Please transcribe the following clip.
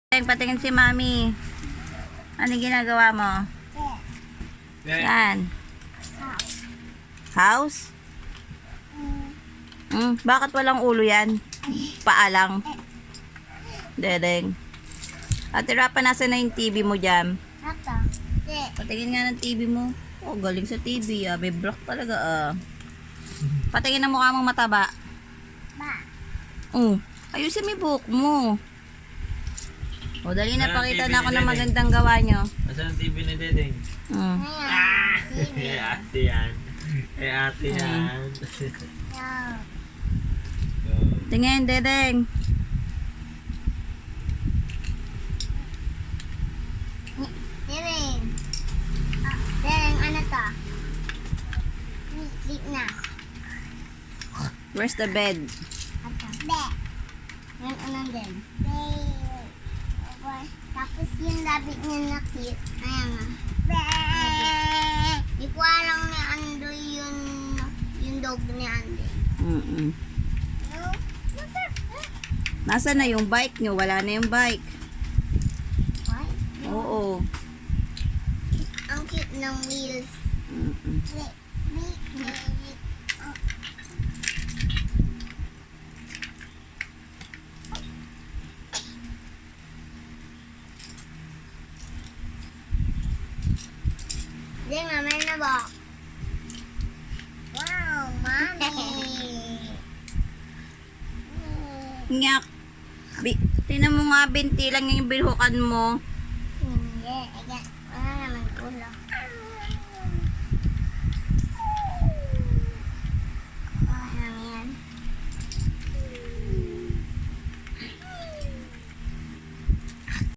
Patingin si Mami. Ano ginagawa mo? Yan. House? Bakit walang ulo yan? Paalang. Dedeng. Ate Rapa, nasa na yung TV mo dyan? Patingin nga ng TV mo. Oh, galing sa TV ah. May block talaga ah. Patingin ang mukha mong mataba. Ayusin mo yung buhok mo. O, dali na, pakita na ako ng magandang gawa nyo. Asan ang TV ni Dedeng? Ate yan. Ate yan. Tingin, Dedeng. Dereng. Dereng, ano to? Sleep na. Where's the bed? Bed. Yan, anong din? Bed. Tapos yung labit niya na cute. Ayan nga. Bed. Di ko alam na ando yung dog ni Andy. Nasaan na yung bike nyo? Wala na yung bike. What? Oo. Ang cute ng wheels. Hindi nga, may nabok. Wow, mommy. Nyak. Tinan mo nga, binti lang yung bilhukan mo.